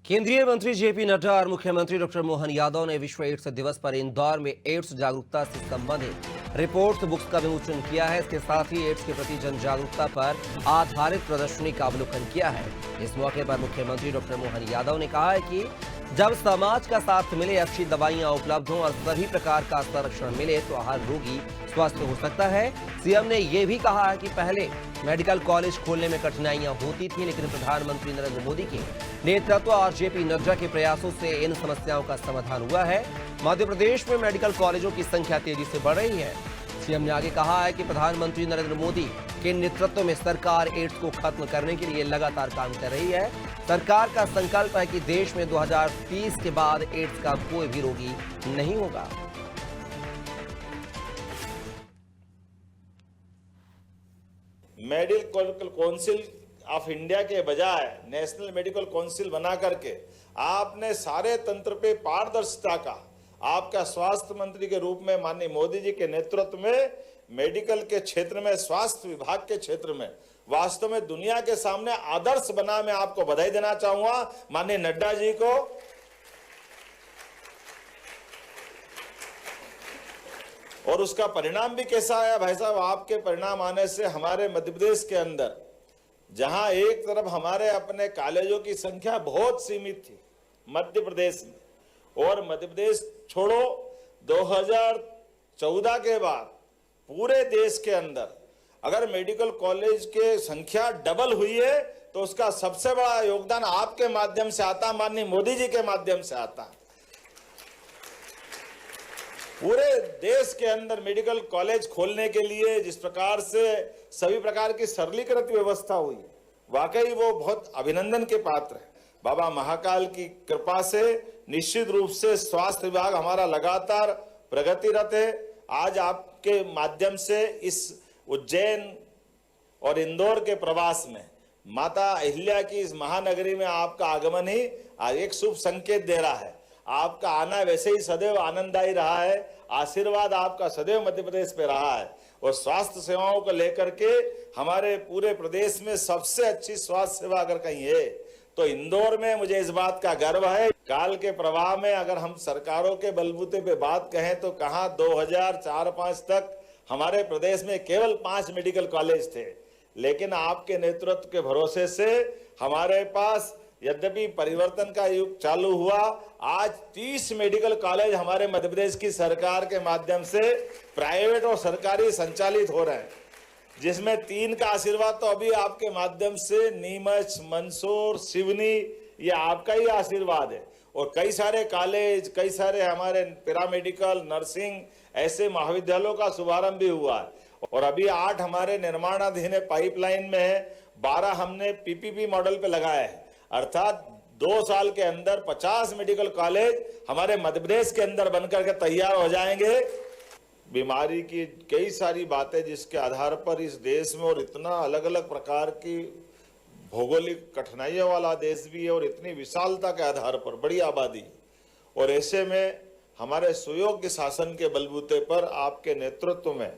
केंद्रीय मंत्री जेपी नड्डा और मुख्यमंत्री डॉक्टर मोहन यादव ने विश्व एड्स दिवस पर इंदौर में एड्स जागरूकता से संबंधित रिपोर्ट बुक्स का विमोचन किया है। इसके साथ ही एड्स के प्रति जन जागरूकता पर आधारित प्रदर्शनी का अवलोकन किया है। इस मौके पर मुख्यमंत्री डॉक्टर मोहन यादव ने कहा है कि जब समाज का साथ मिले, अच्छी दवाइयां उपलब्ध हों और सभी प्रकार का संरक्षण मिले तो हर रोगी स्वस्थ हो सकता है। सीएम ने यह भी कहा है कि पहले मेडिकल कॉलेज खोलने में कठिनाइयां होती थी, लेकिन प्रधानमंत्री नरेंद्र मोदी के नेतृत्व और जेपी नड्डा के प्रयासों से इन समस्याओं का समाधान हुआ है। मध्य प्रदेश में मेडिकल कॉलेजों की संख्या तेजी से बढ़ रही है। सीएम ने आगे कहा है कि प्रधानमंत्री नरेंद्र मोदी के नेतृत्व में सरकार एड्स को खत्म करने के लिए लगातार काम कर रही है। सरकार का संकल्प है कि देश में 2030 के बाद एड्स का कोई भी रोगी नहीं होगा। मेडिकल काउंसिल ऑफ इंडिया के बजाय नेशनल मेडिकल काउंसिल बना करके आपने सारे तंत्र पे पारदर्शिता का, आपका स्वास्थ्य मंत्री के रूप में माननीय मोदी जी के नेतृत्व में मेडिकल के क्षेत्र में, स्वास्थ्य विभाग के क्षेत्र में वास्तव में दुनिया के सामने आदर्श बना। मैं आपको बधाई देना चाहूंगा माननीय नड्डा जी को। और उसका परिणाम भी कैसा आया भाई साहब? आपके परिणाम आने से हमारे मध्य प्रदेश के अंदर, जहां एक तरफ हमारे अपने कॉलेजों की संख्या बहुत सीमित थी मध्य प्रदेश में, और मध्य प्रदेश छोड़ो 2014 के बाद पूरे देश के अंदर अगर मेडिकल कॉलेज के संख्या डबल हुई है तो उसका सबसे बड़ा योगदान आपके माध्यम से आता, माननीय मोदी जी के माध्यम से आता। पूरे देश के अंदर मेडिकल कॉलेज खोलने के लिए जिस प्रकार से सभी प्रकार की सरलीकृत व्यवस्था हुई, वाकई वो बहुत अभिनंदन के पात्र है। बाबा महाकाल की कृपा से निश्चित रूप से स्वास्थ्य विभाग हमारा लगातार प्रगतिरत है। आज आपके माध्यम से इस उज्जैन और इंदौर के प्रवास में माता अहिल्या की इस महानगरी में आपका आगमन ही आज एक शुभ संकेत दे रहा है। आपका आना वैसे ही सदैव आनंददायी रहा है, आशीर्वाद आपका सदैव मध्य प्रदेश पे रहा है। और स्वास्थ्य सेवाओं को लेकर के हमारे पूरे प्रदेश में सबसे अच्छी स्वास्थ्य सेवा अगर कहीं है तो इंदौर में मुझे इस बात का गर्व है। काल के प्रवाह में अगर हम सरकारों के बलबूते पे बात कहें तो कहां 2004-05 तक हमारे प्रदेश में केवल 5 मेडिकल कॉलेज थे, लेकिन आपके नेतृत्व के भरोसे से हमारे पास यद्यपि परिवर्तन का युग चालू हुआ, आज 30 मेडिकल कॉलेज हमारे मध्य प्रदेश की सरकार के माध्यम से प्राइवेट और सरकारी संचालित हो रहे हैं, जिसमें 3 का आशीर्वाद तो अभी आपके माध्यम से नीमच, मंदसौर, सिवनी, ये आपका ही आशीर्वाद है। और कई सारे कॉलेज, कई सारे हमारे पैरामेडिकल, नर्सिंग ऐसे महाविद्यालयों का शुभारंभ भी हुआ है। और अभी 8 हमारे निर्माणाधीन है, पाइपलाइन में है, 12 हमने पीपीपी मॉडल पे लगाया है। अर्थात 2 साल के अंदर 50 मेडिकल कॉलेज हमारे मध्य प्रदेश के अंदर बनकर के तैयार हो जाएंगे। बीमारी की कई सारी बातें जिसके आधार पर इस देश में, और इतना अलग अलग प्रकार की भौगोलिक कठिनाइयों वाला देश भी है और इतनी विशालता के आधार पर बड़ी आबादी, और ऐसे में हमारे सुयोग्य शासन के बलबूते पर आपके नेतृत्व में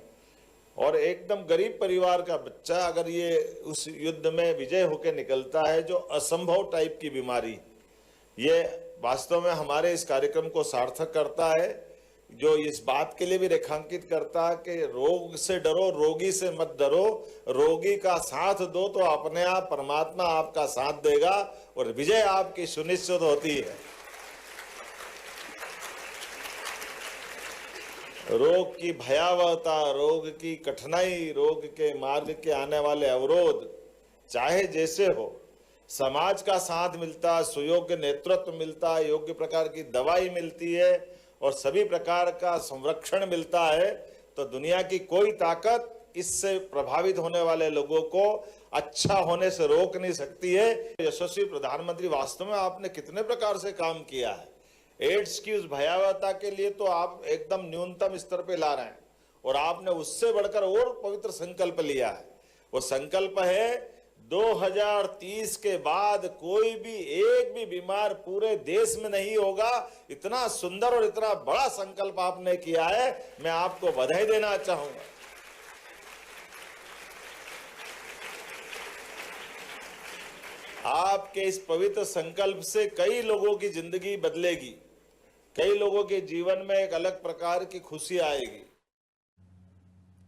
और एकदम गरीब परिवार का बच्चा अगर ये उस युद्ध में विजय होकर निकलता है, जो असंभव टाइप की बीमारी, ये वास्तव में हमारे इस कार्यक्रम को सार्थक करता है, जो इस बात के लिए भी रेखांकित करता है कि रोग से डरो, रोगी से मत डरो, रोगी का साथ दो तो अपने आप परमात्मा आपका साथ देगा और विजय आपकी सुनिश्चित होती है। रोग की भयावहता, रोग की कठिनाई, रोग के मार्ग के आने वाले अवरोध, चाहे जैसे हो, समाज का साथ मिलता, सुयोग्य नेतृत्व मिलता, योग्य प्रकार की दवाई मिलती है और सभी प्रकार का संरक्षण मिलता है, तो दुनिया की कोई ताकत इससे प्रभावित होने वाले लोगों को अच्छा होने से रोक नहीं सकती है। यशस्वी प्रधानमंत्री, वास्तव में आपने कितने प्रकार से काम किया है। एड्स की उस भयावहता के लिए तो आप एकदम न्यूनतम स्तर पे ला रहे हैं, और आपने उससे बढ़कर और पवित्र संकल्प लिया है। वो संकल्प है 2030 के बाद कोई भी एक भी बीमार पूरे देश में नहीं होगा। इतना सुंदर और इतना बड़ा संकल्प आपने किया है, मैं आपको बधाई देना चाहूंगा। आपके इस पवित्र संकल्प से कई लोगों की जिंदगी बदलेगी, कई लोगों के जीवन में एक अलग प्रकार की खुशी आएगी।